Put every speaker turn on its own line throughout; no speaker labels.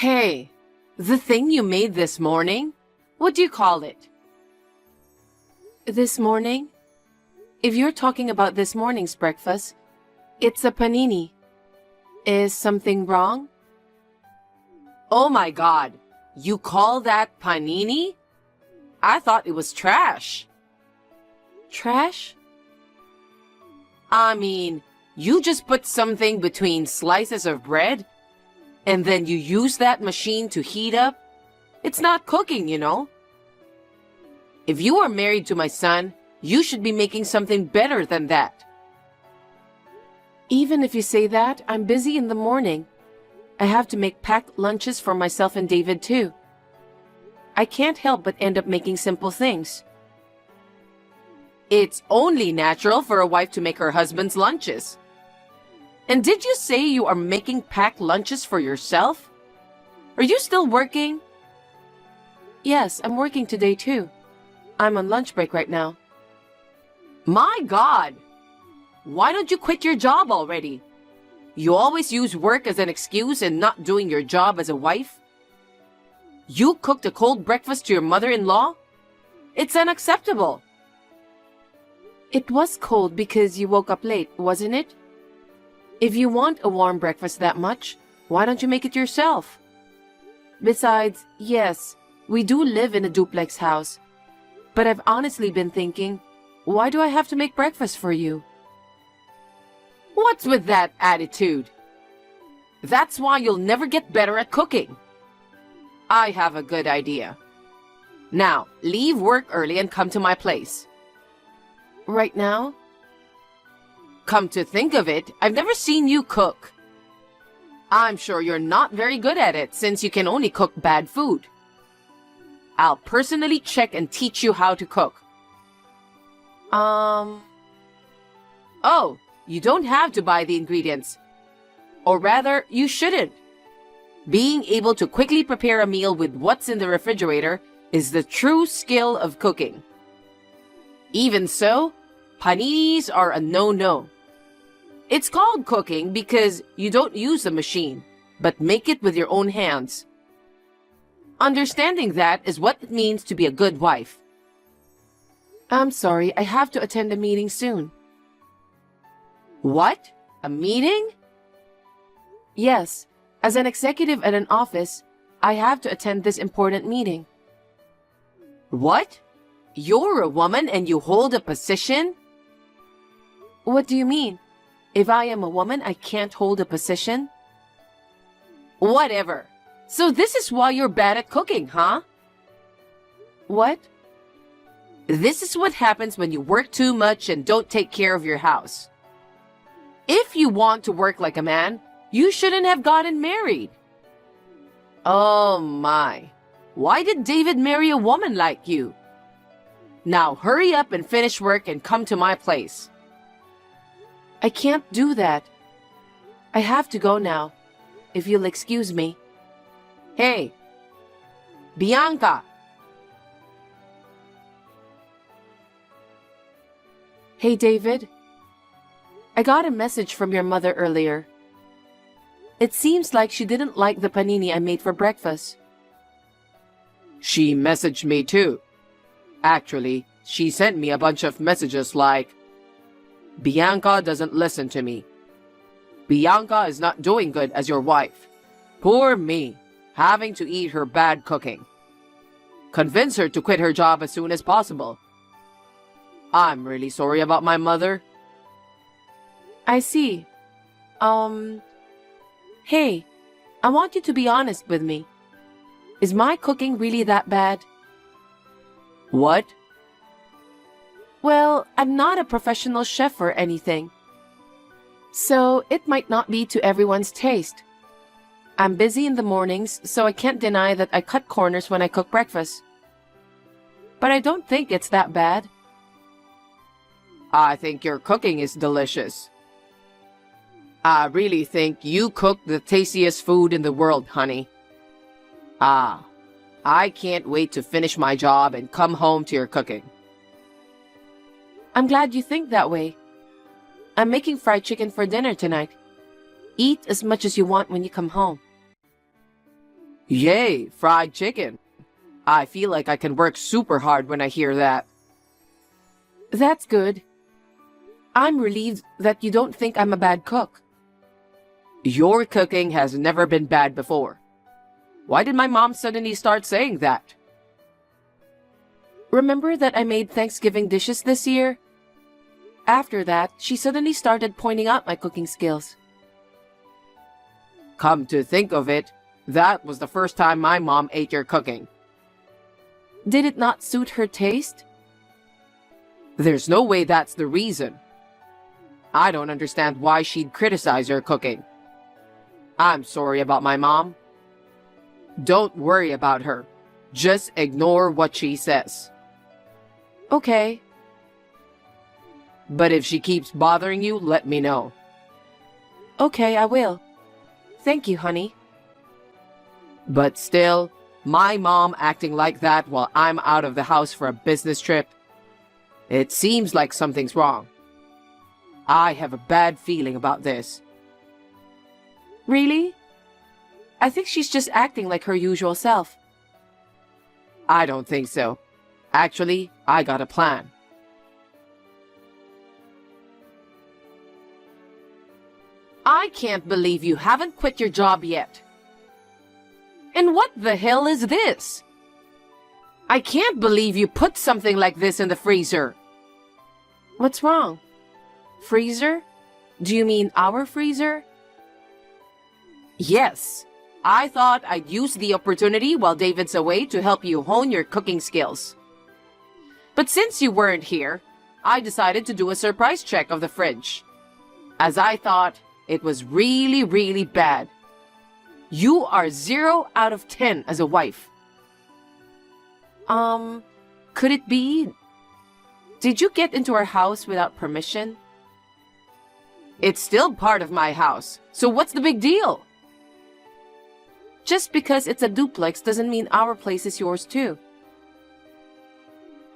Hey, the thing you made this morning? What do you call it? This morning? If you're talking about this morning's breakfast, it's a panini. Is something wrong? Oh my God, you call that panini? I thought it was trash. Trash? I mean, you just put something between slices of bread and then you use that machine to heat up? It's not cooking, you know. If you are married to my son, you should be making something better than that. Even if you say that, I'm busy in the morning. I have to make packed lunches for myself and David too. I can't help but end up making simple things. It's only natural for a wife to make her husband's lunches. And did you say you are making packed lunches for yourself? Are you still working? Yes, I'm working today too. I'm on lunch break right now. My God! Why don't you quit your job already? You always use work as an excuse and not doing your job as a wife. You cooked a cold breakfast to your mother-in-law? It's unacceptable. It was cold because you woke up late, wasn't it? If you want a warm breakfast that much, why don't you make it yourself? Besides, yes, we do live in a duplex house. But I've honestly been thinking, why do I have to make breakfast for you? What's with that attitude? That's why you'll never get better at cooking. I have a good idea. Now, leave work early and come to my place. Right now? Come to think of it, I've never seen you cook. I'm sure you're not very good at it since you can only cook bad food. I'll personally check and teach you how to cook. Oh, you don't have to buy the ingredients. Or rather, you shouldn't. Being able to quickly prepare a meal with what's in the refrigerator is the true skill of cooking. Even so, paninis are a no-no. It's called cooking because you don't use a machine, but make it with your own hands. Understanding that is what it means to be a good wife. I'm sorry, I have to attend a meeting soon. What? A meeting? Yes, as an executive at an office, I have to attend this important meeting. What? You're a woman and you hold a position? What do you mean? If I am a woman, I can't hold a position? Whatever. So this is why you're bad at cooking, huh? What? This is what happens when you work too much and don't take care of your house. If you want to work like a man, you shouldn't have gotten married. Oh my. Why did David marry a woman like you? Now hurry up and finish work and come to my place. I can't do that. I have to go now, if you'll excuse me. Hey, Bianca! Hey, David. I got a message from your mother earlier. It seems like she didn't like the panini I made for breakfast. She messaged me too. Actually, she sent me a bunch of messages like, Bianca doesn't listen to me. Bianca is not doing good as your wife. Poor me, having to eat her bad cooking. Convince her to quit her job as soon as possible. I'm really sorry about my mother. I see. Hey, I want you to be honest with me. Is my cooking really that bad? What? Well, I'm not a professional chef or anything. So it might not be to everyone's taste. I'm busy in the mornings, so I can't deny that I cut corners when I cook breakfast. But I don't think it's that bad. I think your cooking is delicious. I really think you cook the tastiest food in the world, honey. I can't wait to finish my job and come home to your cooking. I'm glad you think that way. I'm making fried chicken for dinner tonight. Eat as much as you want when you come home. Yay, fried chicken. I feel like I can work super hard when I hear that. That's good. I'm relieved that you don't think I'm a bad cook. Your cooking has never been bad before. Why did my mom suddenly start saying that? Remember that I made Thanksgiving dishes this year? After that, she suddenly started pointing out my cooking skills. Come to think of it, that was the first time my mom ate your cooking. Did it not suit her taste? There's no way that's the reason. I don't understand why she'd criticize your cooking. I'm sorry about my mom. Don't worry about her. Just ignore what she says. Okay. But if she keeps bothering you, let me know. Okay, I will. Thank you, honey. But still, my mom acting like that while I'm out of the house for a business trip, it seems like something's wrong. I have a bad feeling about this. Really? I think she's just acting like her usual self. I don't think so. Actually, I got a plan. I can't believe you haven't quit your job yet. And what the hell is this? I can't believe you put something like this in the freezer. What's wrong? Freezer? Do you mean our freezer? Yes. I thought I'd use the opportunity while David's away to help you hone your cooking skills. But since you weren't here, I decided to do a surprise check of the fridge, as I thought it was really, really bad. You are 0 out of 10 as a wife. Could it be? Did you get into our house without permission? It's still part of my house, so what's the big deal? Just because it's a duplex doesn't mean our place is yours too.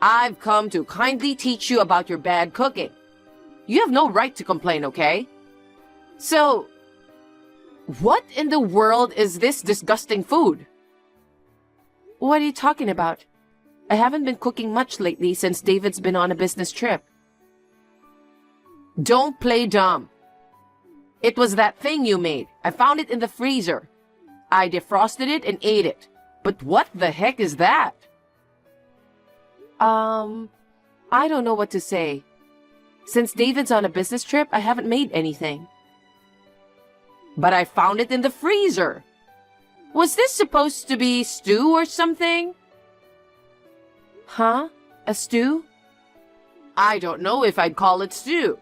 I've come to kindly teach you about your bad cooking. You have no right to complain, okay? So, what in the world is this disgusting food? What are you talking about? I haven't been cooking much lately since David's been on a business trip. Don't play dumb. It was that thing you made. I found it in the freezer. I defrosted it and ate it. But what the heck is that? I don't know what to say. Since David's on a business trip, I haven't made anything. But I found it in the freezer. Was this supposed to be stew or something? Huh? A stew? I don't know if I'd call it stew.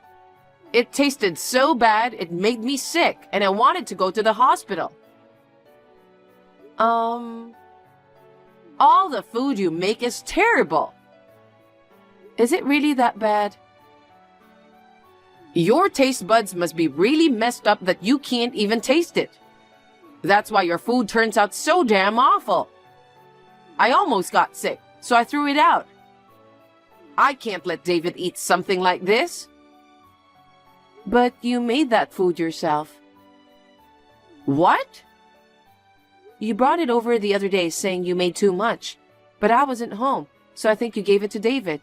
It tasted so bad it made me sick and I wanted to go to the hospital. All the food you make is terrible. Is it really that bad? Your taste buds must be really messed up that you can't even taste it. That's why your food turns out so damn awful. I almost got sick, so I threw it out. I can't let David eat something like this. But you made that food yourself. What? You brought it over the other day saying you made too much, but I wasn't home, so I think you gave it to David.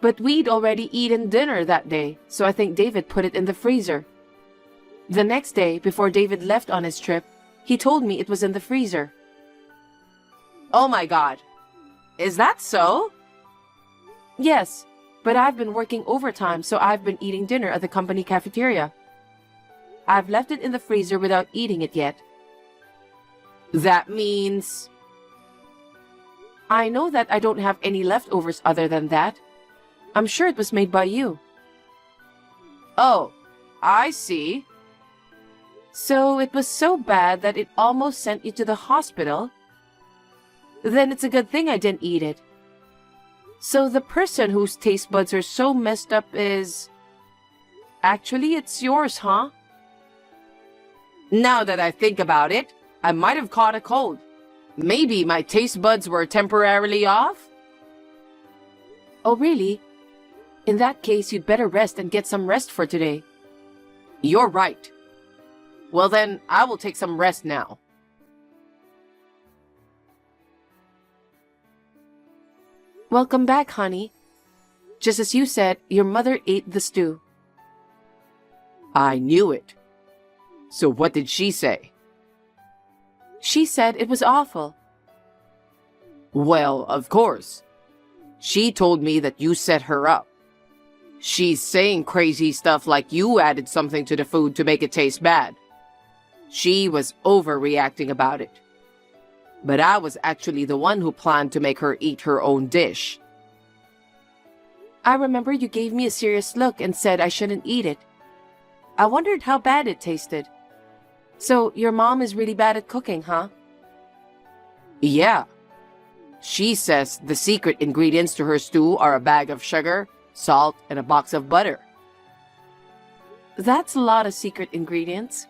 But we'd already eaten dinner that day, so I think David put it in the freezer. The next day, before David left on his trip, he told me it was in the freezer. Oh my God. Is that so? Yes, but I've been working overtime, so I've been eating dinner at the company cafeteria. I've left it in the freezer without eating it yet. That means... I know that I don't have any leftovers other than that. I'm sure it was made by you. Oh, I see. So it was so bad that it almost sent you to the hospital? Then it's a good thing I didn't eat it. So the person whose taste buds are so messed up is... Actually, it's yours, huh? Now that I think about it, I might have caught a cold. Maybe my taste buds were temporarily off? Oh, really? In that case, you'd better rest and get some rest for today. You're right. Well then, I will take some rest now. Welcome back, honey. Just as you said, your mother ate the stew.
I knew it. So what did she say?
She said it was awful.
Well, of course. She told me that you set her up. She's saying crazy stuff like you added something to the food to make it taste bad. She was overreacting about it. But I was actually the one who planned to make her eat her own dish.
I remember you gave me a serious look and said I shouldn't eat it. I wondered how bad it tasted. So your mom is really bad at cooking, huh?
Yeah. She says the secret ingredients to her stew are a bag of sugar, salt, and a box of butter.
That's a lot of secret ingredients.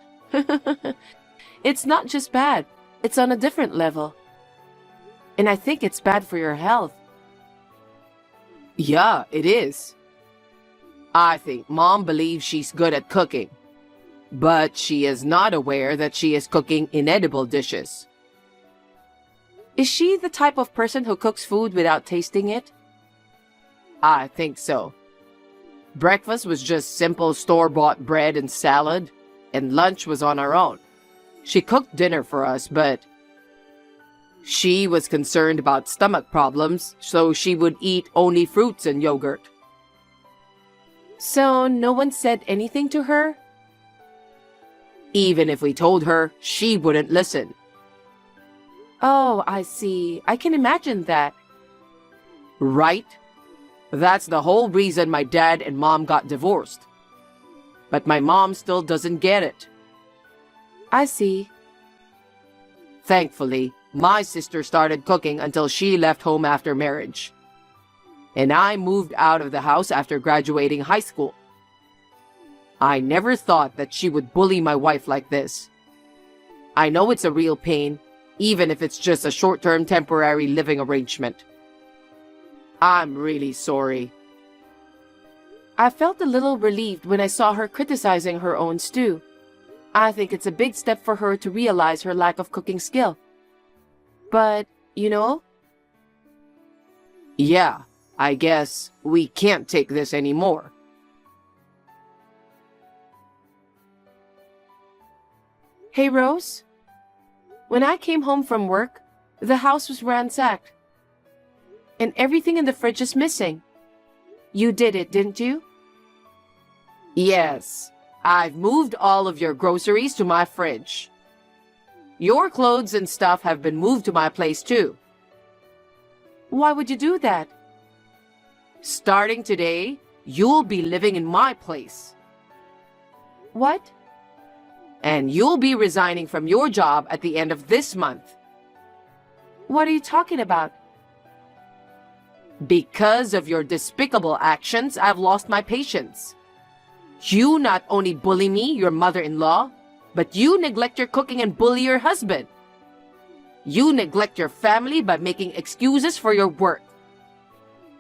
It's not just bad, it's on a different level. And I think it's bad for your health.
Yeah, it is. I think Mom believes she's good at cooking, but she is not aware that she is cooking inedible dishes.
Is she the type of person who cooks food without tasting it?
I think so. Breakfast was just simple store-bought bread and salad, and lunch was on her own. She cooked dinner for us, but she was concerned about stomach problems, so she would eat only fruits and yogurt.
So no one said anything to her?
Even if we told her, she wouldn't listen.
Oh, I see. I can imagine that.
Right? That's the whole reason my dad and mom got divorced. But my mom still doesn't get it.
I see.
Thankfully, my sister started cooking until she left home after marriage. And I moved out of the house after graduating high school. I never thought that she would bully my wife like this. I know it's a real pain, even if it's just a short-term temporary living arrangement. I'm really sorry.
I felt a little relieved when I saw her criticizing her own stew. I think it's a big step for her to realize her lack of cooking skill. But, you know?
Yeah, I guess we can't take this anymore.
Hey, Rose? When I came home from work, the house was ransacked. And everything in the fridge is missing. You did it, didn't you?
Yes, I've moved all of your groceries to my fridge. Your clothes and stuff have been moved to my place too.
Why would you do that?
Starting today, you'll be living in my place.
What?
And you'll be resigning from your job at the end of this month.
What are you talking about?
Because of your despicable actions, I've lost my patience. You not only bully me, your mother-in-law, but you neglect your cooking and bully your husband. You neglect your family by making excuses for your work.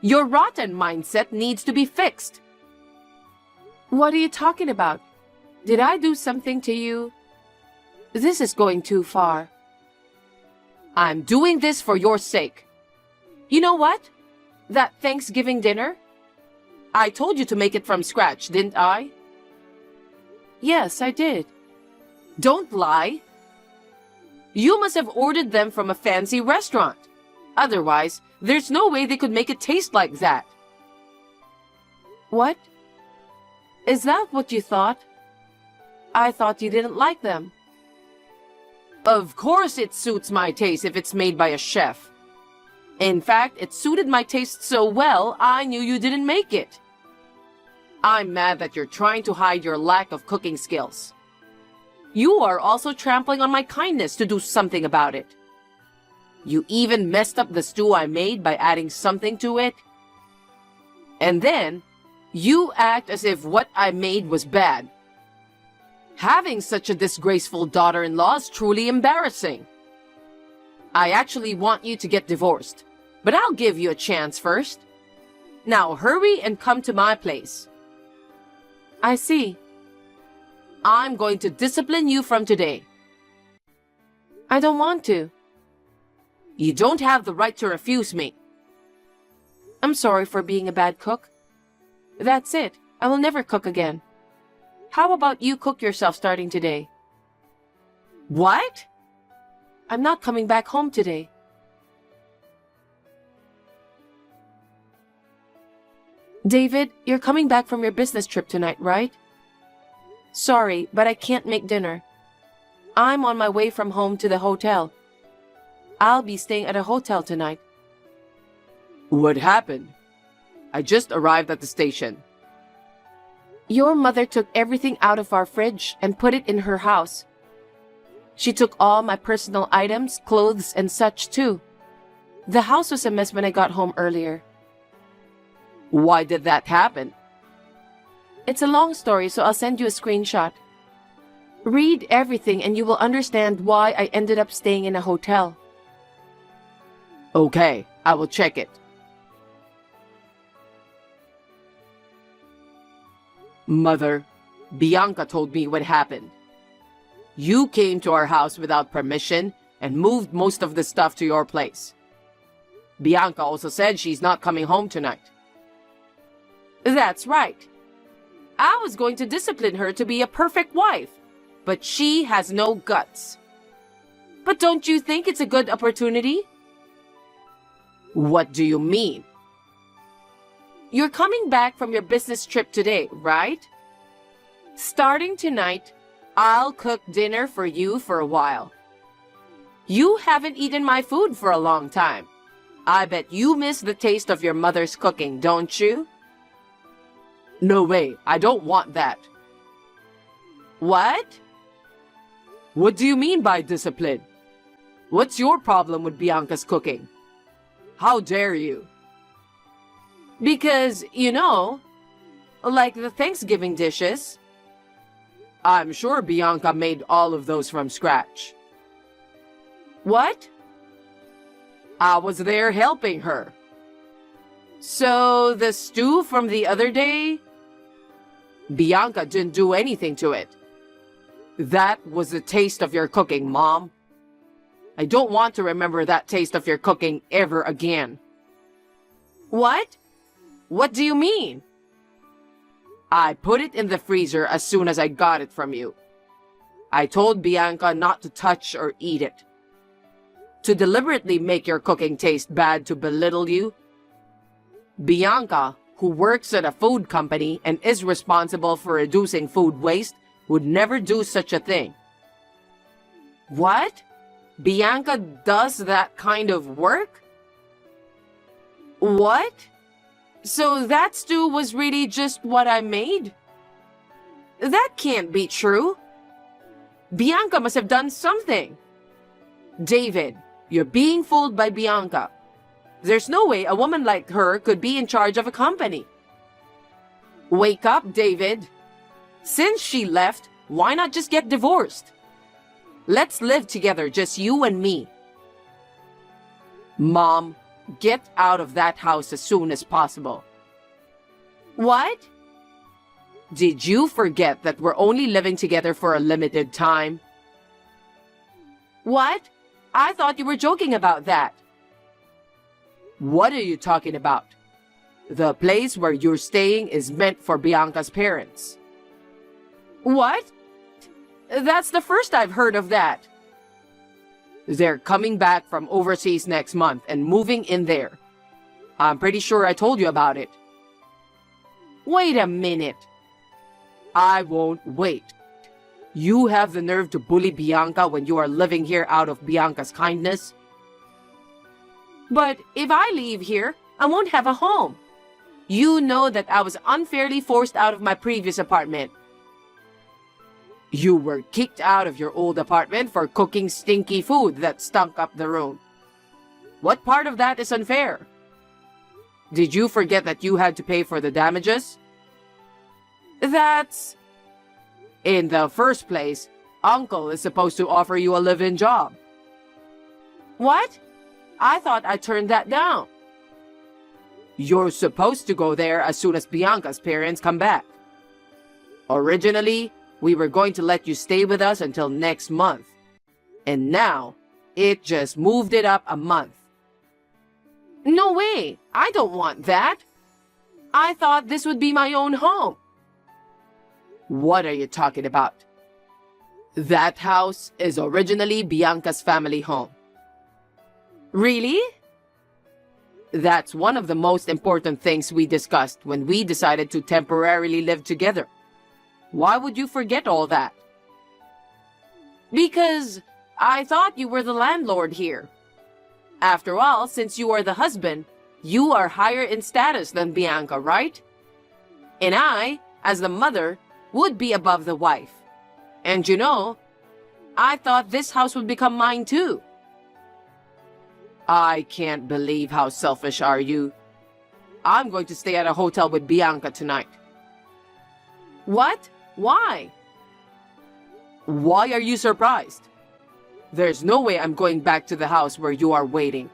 Your rotten mindset needs to be fixed.
What are you talking about? Did I do something to you? This is going too far.
I'm doing this for your sake.
You know what? That Thanksgiving dinner?
I told you to make it from scratch, didn't I?
Yes, I did.
Don't lie. You must have ordered them from a fancy restaurant. Otherwise, there's no way they could make it taste like that.
What? Is that what you thought? I thought you didn't like them.
Of course it suits my taste if it's made by a chef. In fact, it suited my taste so well, I knew you didn't make it. I'm mad that you're trying to hide your lack of cooking skills. You are also trampling on my kindness to do something about it. You even messed up the stew I made by adding something to it. And then, you act as if what I made was bad. Having such a disgraceful daughter-in-law is truly embarrassing. I actually want you to get divorced, but I'll give you a chance first. Now hurry and come to my place.
I see.
I'm going to discipline you from today.
I don't want to.
You don't have the right to refuse me. I'm sorry for being a bad cook. That's it. I will never cook again. How about you cook yourself starting today?
What?
I'm not coming back home today. David, you're coming back from your business trip tonight, right? Sorry, but I can't make dinner. I'm on my way from home to the hotel. I'll be staying at a hotel tonight.
What happened? I just arrived at the station.
Your mother took everything out of our fridge and put it in her house. She took all my personal items, clothes, and such too. The house was a mess when I got home earlier.
Why did that happen?
It's a long story, so I'll send you a screenshot. Read everything and you will understand why I ended up staying in a hotel.
Okay, I will check it. Mother, Bianca told me what happened. You came to our house without permission and moved most of the stuff to your place. Bianca also said she's not coming home tonight.
That's right. I was going to discipline her to be a perfect wife, but she has no guts. But don't you think it's a good opportunity?
What do you mean?
You're coming back from your business trip today, right? Starting tonight, I'll cook dinner for you for a while. You haven't eaten my food for a long time. I bet you miss the taste of your mother's cooking, don't you?
No way, I don't want that.
What?
What do you mean by discipline? What's your problem with Bianca's cooking? How dare you?
Because, like the Thanksgiving dishes.
I'm sure Bianca made all of those from scratch.
What?
I was there helping her.
So, the stew from the other day?
Bianca didn't do anything to it. That was the taste of your cooking, Mom. I don't want to remember that taste of your cooking ever again.
What? What do you mean?
I put it in the freezer as soon as I got it from you. I told Bianca not to touch or eat it. To deliberately make your cooking taste bad to belittle you? Bianca, who works at a food company and is responsible for reducing food waste, would never do such a thing.
What?
Bianca does that kind of work?
What? So that stew was really just what I made? That can't be true. Bianca must have done something.
David, you're being fooled by Bianca. There's no way a woman like her could be in charge of a company. Wake up, David. Since she left, why not just get divorced? Let's live together, just you and me. Mom, get out of that house as soon as possible.
What?
Did you forget that we're only living together for a limited time?
What? I thought you were joking about that.
What are you talking about? The place where you're staying is meant for Bianca's parents.
What? That's the first I've heard of that.
They're coming back from overseas next month and moving in there. I'm pretty sure I told you about it.
Wait a minute.
I won't wait. You have the nerve to bully Bianca when you are living here out of Bianca's kindness?
But if I leave here, I won't have a home. You know that I was unfairly forced out of my previous apartment.
You were kicked out of your old apartment for cooking stinky food that stunk up the room. What part of that is unfair? Did you forget that you had to pay for the damages?
That's...
In the first place, Uncle is supposed to offer you a live-in job.
What? I thought I turned that down.
You're supposed to go there as soon as Bianca's parents come back. Originally, we were going to let you stay with us until next month. And now, it just moved it up a month.
No way! I don't want that! I thought this would be my own home. What are you talking about? That house is originally Bianca's family home. Really? That's one of the most important things we discussed when we decided to temporarily live together. Why would you forget all that? Because I thought you were the landlord here. After all, since you are the husband, you are higher in status than Bianca, right? And I, as the mother, would be above the wife. And you know, I thought this house would become mine too. I can't believe how selfish are you. I'm going to stay at a hotel with Bianca tonight. What? Why? Why are you surprised? There's no way I'm going back to the house where you are waiting.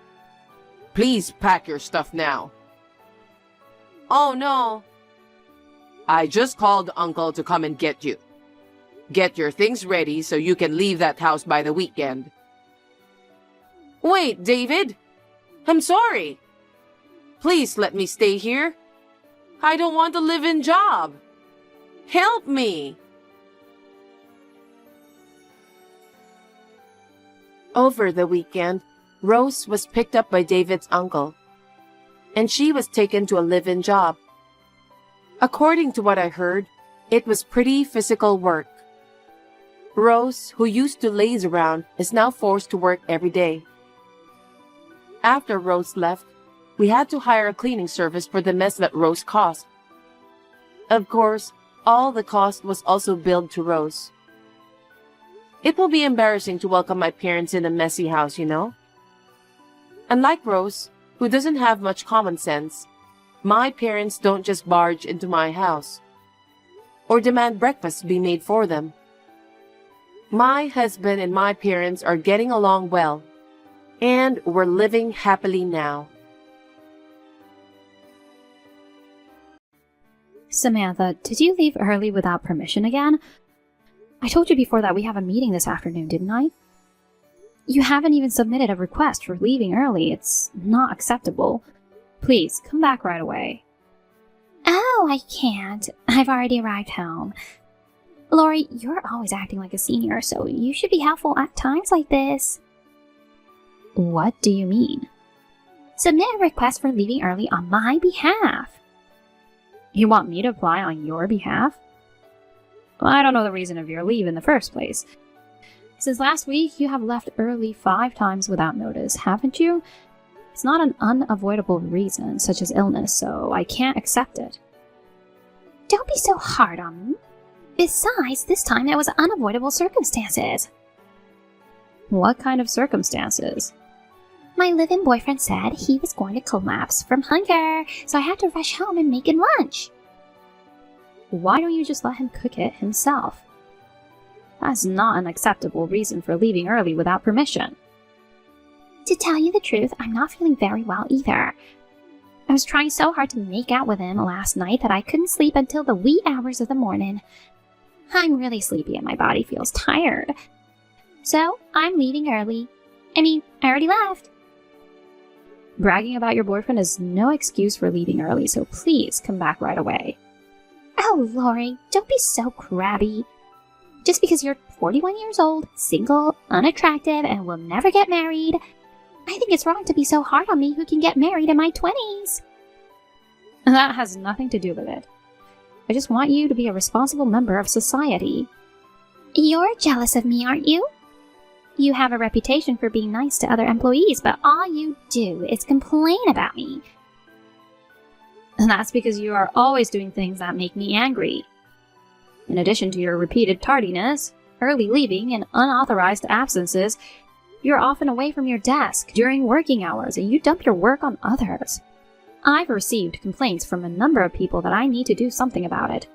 Please pack your stuff now. Oh no. I just called Uncle to come and get you. Get your things ready so you can leave that house by the weekend. Wait, David. I'm sorry. Please let me stay here. I don't want a live-in job. Help me. Over the weekend, Rose was picked up by David's uncle, and she was taken to a live-in job. According to what I heard, it was pretty physical work. Rose, who used to laze around, is now forced to work every day. After Rose left, we had to hire a cleaning service for the mess that Rose caused. Of course, all the cost was also billed to Rose. It will be embarrassing to welcome my parents in a messy house, you know? Unlike Rose, who doesn't have much common sense, my parents don't just barge into my house or demand breakfast be made for them. My husband and my parents are getting along well, and we're living happily now.
Samantha, did you leave early without permission again? I told you before that we have a meeting this afternoon, didn't I? You haven't even submitted a request for leaving early. It's not acceptable. Please, come back right away.
Oh, I can't. I've already arrived home. Lori, you're always acting like a senior, so you should be helpful at times like this.
What do you mean?
Submit a request for leaving early on my behalf.
You want me to apply on your behalf? Well, I don't know the reason of your leave in the first place. Since last week, you have left early 5 times without notice, haven't you? It's not an unavoidable reason, such as illness, so I can't accept it.
Don't be so hard on me. Besides, this time it was unavoidable circumstances.
What kind of circumstances?
My live-in boyfriend said he was going to collapse from hunger, so I had to rush home and make him lunch.
Why don't you just let him cook it himself? That's not an acceptable reason for leaving early without permission.
To tell you the truth, I'm not feeling very well either. I was trying so hard to make out with him last night that I couldn't sleep until the wee hours of the morning. I'm really sleepy and my body feels tired. So, I'm leaving early. I already left.
Bragging about your boyfriend is no excuse for leaving early, so please come back right away.
Oh, Lori, don't be so crabby. Just because you're 41 years old, single, unattractive, and will never get married, I think it's wrong to be so hard on me who can get married in my 20s.
That has nothing to do with it. I just want you to be a responsible member of society.
You're jealous of me, aren't you? You have a reputation for being nice to other employees, but all you do is complain about me.
And that's because you are always doing things that make me angry. In addition to your repeated tardiness, early leaving, and unauthorized absences, you're often away from your desk during working hours and you dump your work on others. I've received complaints from a number of people that I need to do something about it.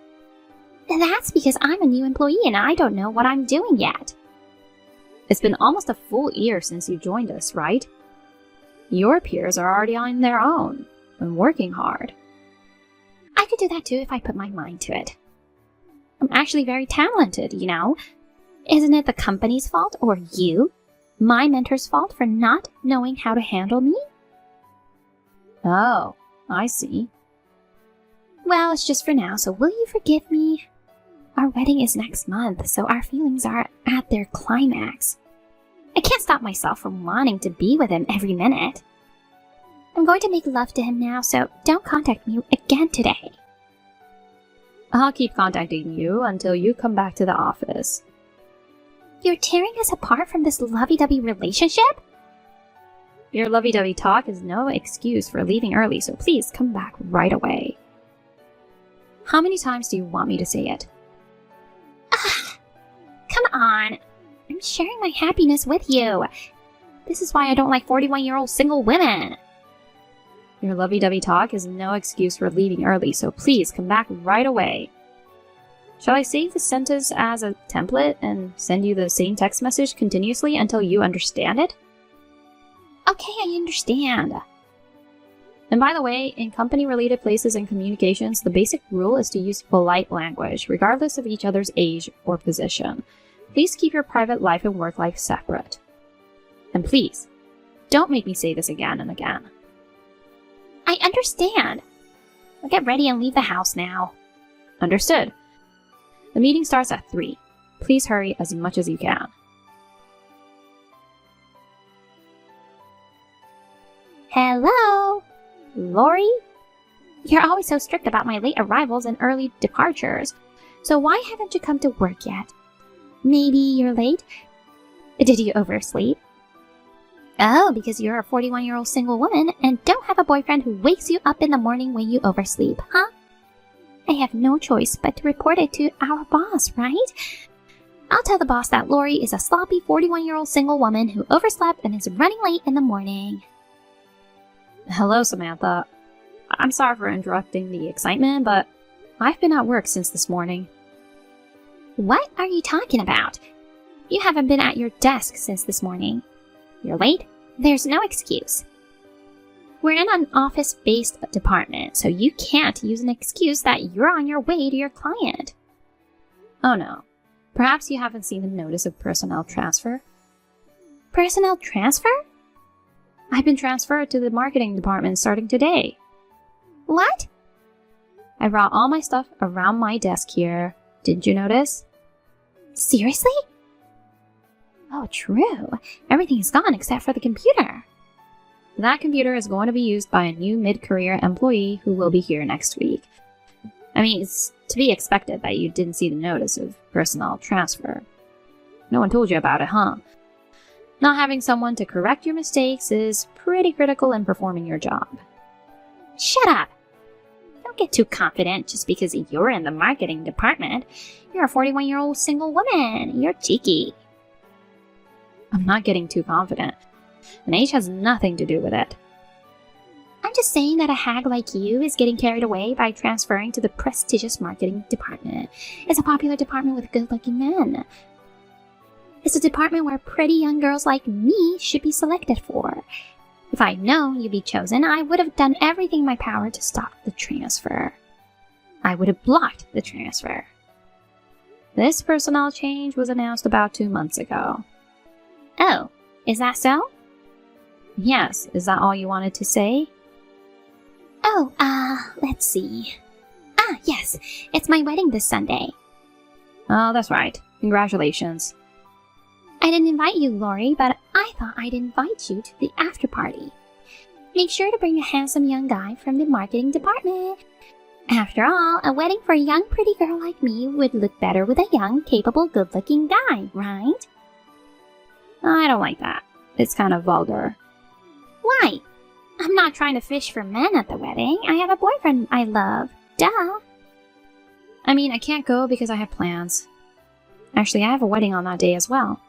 That's because I'm a new employee and I don't know what I'm doing yet.
It's been almost a full year since you joined us, right? Your peers are already on their own and working hard.
I could do that too if I put my mind to it. I'm actually very talented, you know. Isn't it the company's fault or you, my mentor's fault for not knowing how to handle me?
Oh, I see.
Well, it's just for now, so will you forgive me? Our wedding is next month, so our feelings are at their climax. I can't stop myself from wanting to be with him every minute. I'm going to make love to him now, so don't contact me again today.
I'll keep contacting you until you come back to the office.
You're tearing us apart from this lovey-dovey relationship?
Your lovey-dovey talk is no excuse for leaving early, so please come back right away. How many times do you want me to say it?
Come on. I'm sharing my happiness with you. This is why I don't like 41-year-old single women.
Your lovey-dovey talk is no excuse for leaving early, so please come back right away. Shall I save the sentence as a template and send you the same text message continuously until you understand it?
Okay, I understand.
And by the way, in company-related places and communications, the basic rule is to use polite language, regardless of each other's age or position. Please keep your private life and work life separate. And please, don't make me say this again and again.
I understand. I'll get ready and leave the house now.
Understood. The meeting starts at 3. Please hurry as much as you can.
Hello?
Lori?
You're always so strict about my late arrivals and early departures. So why haven't you come to work yet? Maybe you're late? Did you oversleep? Oh, because you're a 41-year-old single woman and don't have a boyfriend who wakes you up in the morning when you oversleep, huh? I have no choice but to report it to our boss, right? I'll tell the boss that Lori is a sloppy 41-year-old single woman who overslept and is running late in the morning.
Hello, Samantha. I'm sorry for interrupting the excitement, but I've been at work since this morning.
What are you talking about? You haven't been at your desk since this morning. You're late? There's no excuse. We're in an office-based department, so you can't use an excuse that you're on your way to your client.
Oh no. Perhaps you haven't seen the notice of personnel transfer?
Personnel transfer?
I've been transferred to the marketing department starting today.
What?
I brought all my stuff around my desk here. Didn't you notice?
Seriously? Oh, true. Everything is gone except for the computer.
That computer is going to be used by a new mid-career employee who will be here next week. I mean, it's to be expected that you didn't see the notice of personnel transfer. No one told you about it, huh? Not having someone to correct your mistakes is pretty critical in performing your job.
Shut up! Don't get too confident just because you're in the marketing department. You're a 41-year-old single woman. You're cheeky.
I'm not getting too confident. And age has nothing to do with it.
I'm just saying that a hag like you is getting carried away by transferring to the prestigious marketing department. It's a popular department with good-looking men. It's a department where pretty young girls like me should be selected for. If I'd known you'd be chosen, I would have done everything in my power to stop the transfer. I would have blocked the transfer.
This personnel change was announced about 2 months ago.
Oh, is that so?
Yes, is that all you wanted to say?
Oh, let's see. Yes, it's my wedding this Sunday.
Oh, that's right. Congratulations.
I didn't invite you, Lori, but I thought I'd invite you to the after party. Make sure to bring a handsome young guy from the marketing department. After all, a wedding for a young pretty girl like me would look better with a young, capable, good-looking guy, right?
I don't like that. It's kind of vulgar.
Why? I'm not trying to fish for men at the wedding. I have a boyfriend I love. Duh.
I mean, I can't go because I have plans. Actually, I have a wedding on that day as well.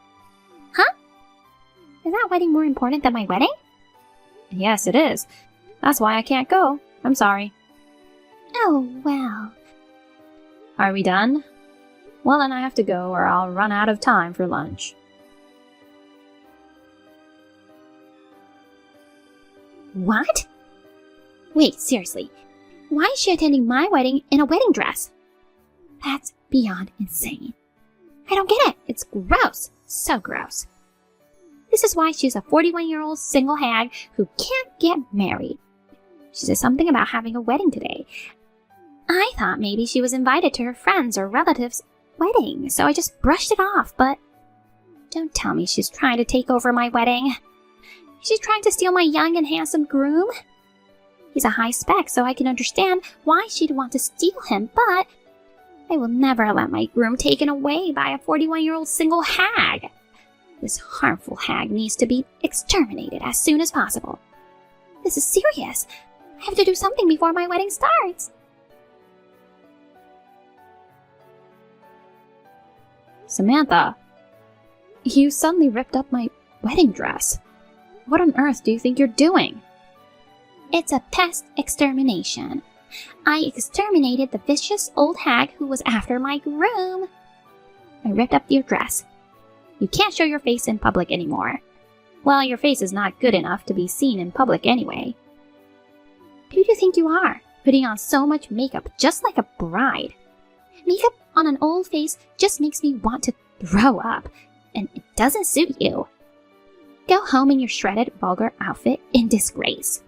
Huh? Is that wedding more important than my wedding?
Yes, it is. That's why I can't go. I'm sorry.
Oh, well.
Are we done? Well, then I have to go or I'll run out of time for lunch.
What? Wait, seriously. Why is she attending my wedding in a wedding dress? That's beyond insane. I don't get it. It's gross. So gross. This is why she's a 41-year-old single hag who can't get married. She said something about having a wedding today. I thought maybe she was invited to her friends' or relatives' wedding, so I just brushed it off, but don't tell me she's trying to take over my wedding. She's trying to steal my young and handsome groom? He's a high spec, so I can understand why she'd want to steal him, but I will never let my groom taken away by a 41-year-old single hag. This harmful hag needs to be exterminated as soon as possible. This is serious. I have to do something before my wedding starts.
Samantha, you suddenly ripped up my wedding dress. What on earth do you think you're doing?
It's a pest extermination. I exterminated the vicious old hag who was after my groom. I ripped up your dress. You can't show your face in public anymore. Well, your face is not good enough to be seen in public anyway. Who do you think you are, putting on so much makeup just like a bride? Makeup on an old face just makes me want to throw up, and it doesn't suit you. Go home in your shredded, vulgar outfit in disgrace.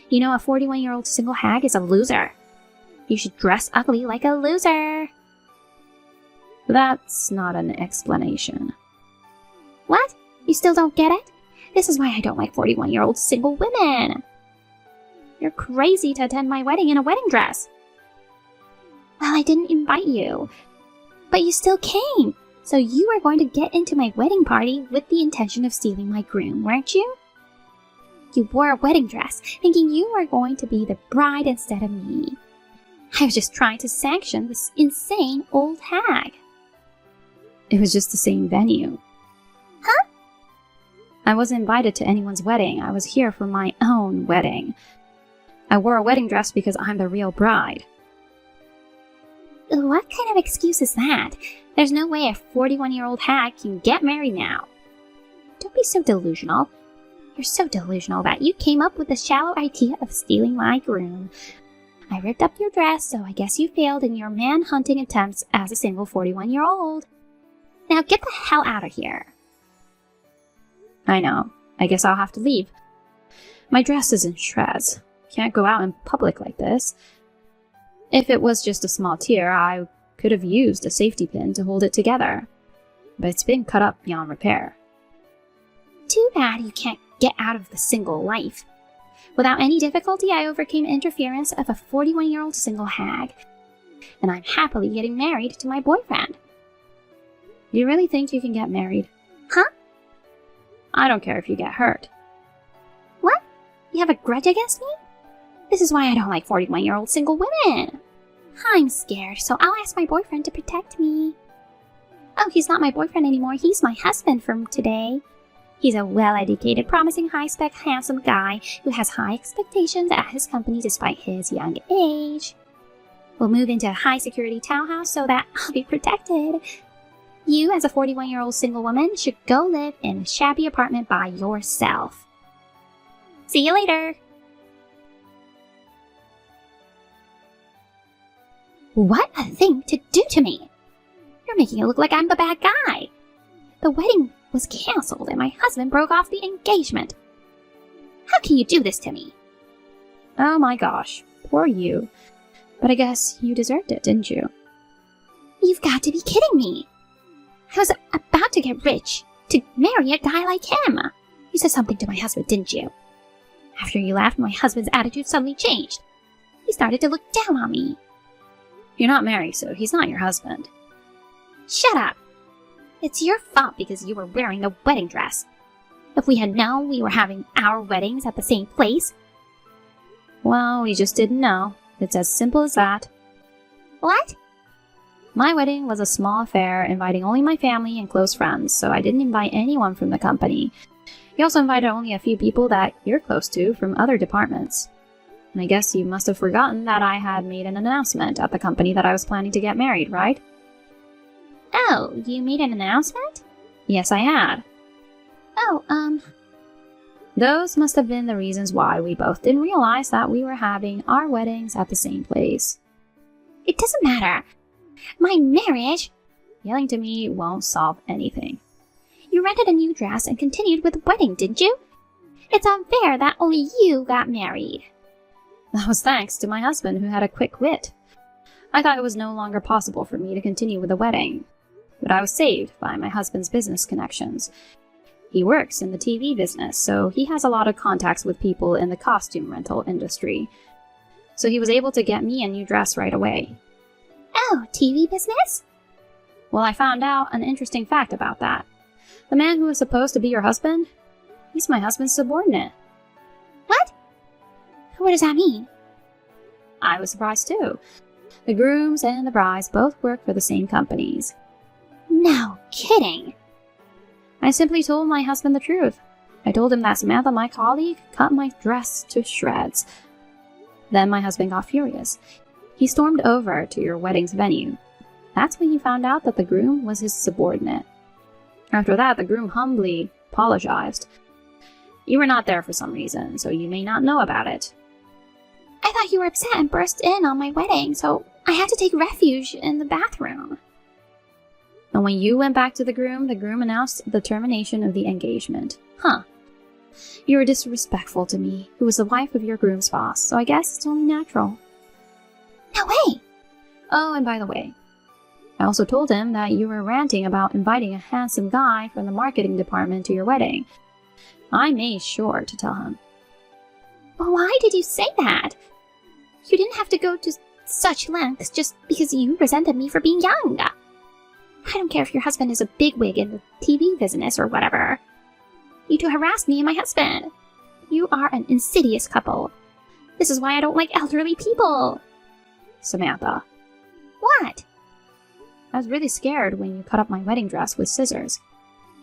You know, a 41-year-old single hag is a loser. You should dress ugly like a loser.
That's not an explanation.
What? You still don't get it? This is why I don't like 41-year-old single women. You're crazy to attend my wedding in a wedding dress. Well, I didn't invite you. But you still came. So you were going to get into my wedding party with the intention of stealing my groom, weren't you? You wore a wedding dress, thinking you were going to be the bride instead of me. I was just trying to sanction this insane old hag.
It was just the same venue.
Huh?
I wasn't invited to anyone's wedding. I was here for my own wedding. I wore a wedding dress because I'm the real bride.
What kind of excuse is that? There's no way a 41-year-old hag can get married now. Don't be so delusional. You're so delusional that you came up with the shallow idea of stealing my groom. I ripped up your dress, so I guess you failed in your man-hunting attempts as a single 41-year-old. Now get the hell out of here.
I know. I guess I'll have to leave. My dress is in shreds. Can't go out in public like this. If it was just a small tear, I could have used a safety pin to hold it together. But it's been cut up beyond repair.
Too bad you can't get out of the single life. Without any difficulty, I overcame interference of a 41-year-old single hag. And I'm happily getting married to my boyfriend.
You really think you can get married?
Huh?
I don't care if you get hurt.
What? You have a grudge against me? This is why I don't like 41-year-old single women. I'm scared, so I'll ask my boyfriend to protect me. Oh, he's not my boyfriend anymore. He's my husband from today. He's a well-educated, promising, high-spec, handsome guy who has high expectations at his company despite his young age. We'll move into a high-security townhouse so that I'll be protected. You, as a 41-year-old single woman, should go live in a shabby apartment by yourself. See you later. What a thing to do to me! You're making it look like I'm the bad guy. The wedding was cancelled and my husband broke off the engagement. How can you do this to me?
Oh my gosh, poor you. But I guess you deserved it, didn't you?
You've got to be kidding me. I was about to get rich to marry a guy like him. You said something to my husband, didn't you? After you left, my husband's attitude suddenly changed. He started to look down on me.
You're not married, so he's not your husband.
Shut up! It's your fault because you were wearing the wedding dress. If we had known we were having our weddings at the same place...
Well, we just didn't know. It's as simple as that.
What?
My wedding was a small affair, inviting only my family and close friends, so I didn't invite anyone from the company. We also invited only a few people that you're close to from other departments. And I guess you must have forgotten that I had made an announcement at the company that I was planning to get married, right?
Oh, you made an announcement?
Yes, I had.
Oh,
Those must have been the reasons why we both didn't realize that we were having our weddings at the same place.
It doesn't matter. My marriage...
Yelling to me won't solve anything.
You rented a new dress and continued with the wedding, didn't you? It's unfair that only you got married.
That was thanks to my husband, who had a quick wit. I thought it was no longer possible for me to continue with the wedding, but I was saved by my husband's business connections. He works in the TV business, so he has a lot of contacts with people in the costume rental industry. So he was able to get me a new dress right away.
Oh, TV business?
Well, I found out an interesting fact about that. The man who was supposed to be your husband, he's my husband's subordinate.
What? What does that mean?
I was surprised too. The grooms and the brides both work for the same companies.
No kidding.
I simply told my husband the truth. I told him that Samantha, my colleague, cut my dress to shreds. Then my husband got furious. He stormed over to your wedding's venue. That's when he found out that the groom was his subordinate. After that, the groom humbly apologized. You were not there for some reason, so you may not know about it.
I thought you were upset and burst in on my wedding, so I had to take refuge in the bathroom.
And when you went back to the groom announced the termination of the engagement. Huh. You were disrespectful to me, who was the wife of your groom's boss, so I guess it's only natural.
No way!
Oh, and by the way, I also told him that you were ranting about inviting a handsome guy from the marketing department to your wedding. I made sure to tell him.
Well, why did you say that? You didn't have to go to such lengths just because you resented me for being young. I don't care if your husband is a bigwig in the TV business or whatever. You two harassed me and my husband. You are an insidious couple. This is why I don't like elderly people.
Samantha.
What?
I was really scared when you cut up my wedding dress with scissors.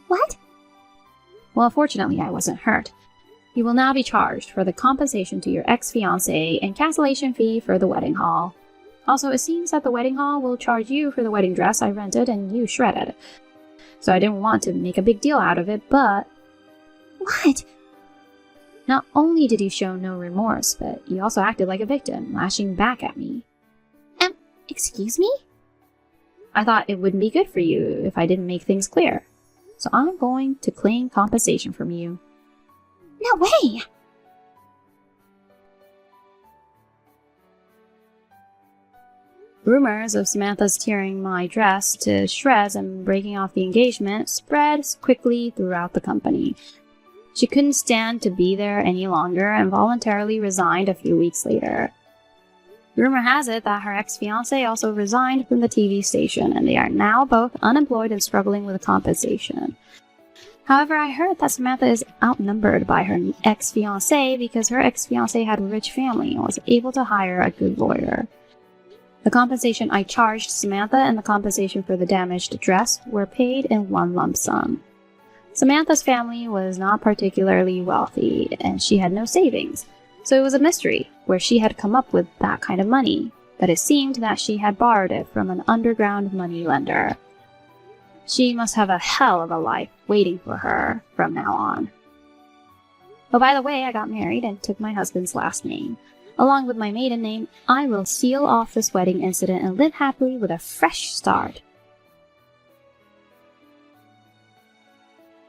What?
Well, fortunately, I wasn't hurt. You will now be charged for the compensation to your ex-fiancé and cancellation fee for the wedding hall. Also, it seems that the wedding hall will charge you for the wedding dress I rented and you shredded. So I didn't want to make a big deal out of it, but...
What?
Not only did you show no remorse, but you also acted like a victim, lashing back at me.
Excuse me?
I thought it wouldn't be good for you if I didn't make things clear. So I'm going to claim compensation from you.
No way!
Rumors of Samantha's tearing my dress to shreds and breaking off the engagement spread quickly throughout the company. She couldn't stand to be there any longer and voluntarily resigned a few weeks later. Rumor has it that her ex-fiancé also resigned from the TV station, and they are now both unemployed and struggling with compensation. However, I heard that Samantha is outnumbered by her ex-fiancé because her ex-fiancé had a rich family and was able to hire a good lawyer. The compensation I charged Samantha and the compensation for the damaged dress were paid in one lump sum. Samantha's family was not particularly wealthy, and she had no savings, so it was a mystery where she had come up with that kind of money, but it seemed that she had borrowed it from an underground money lender. She must have a hell of a life waiting for her from now on. Oh, by the way, I got married and took my husband's last name. Along with my maiden name, I will seal off this wedding incident and live happily with a fresh start.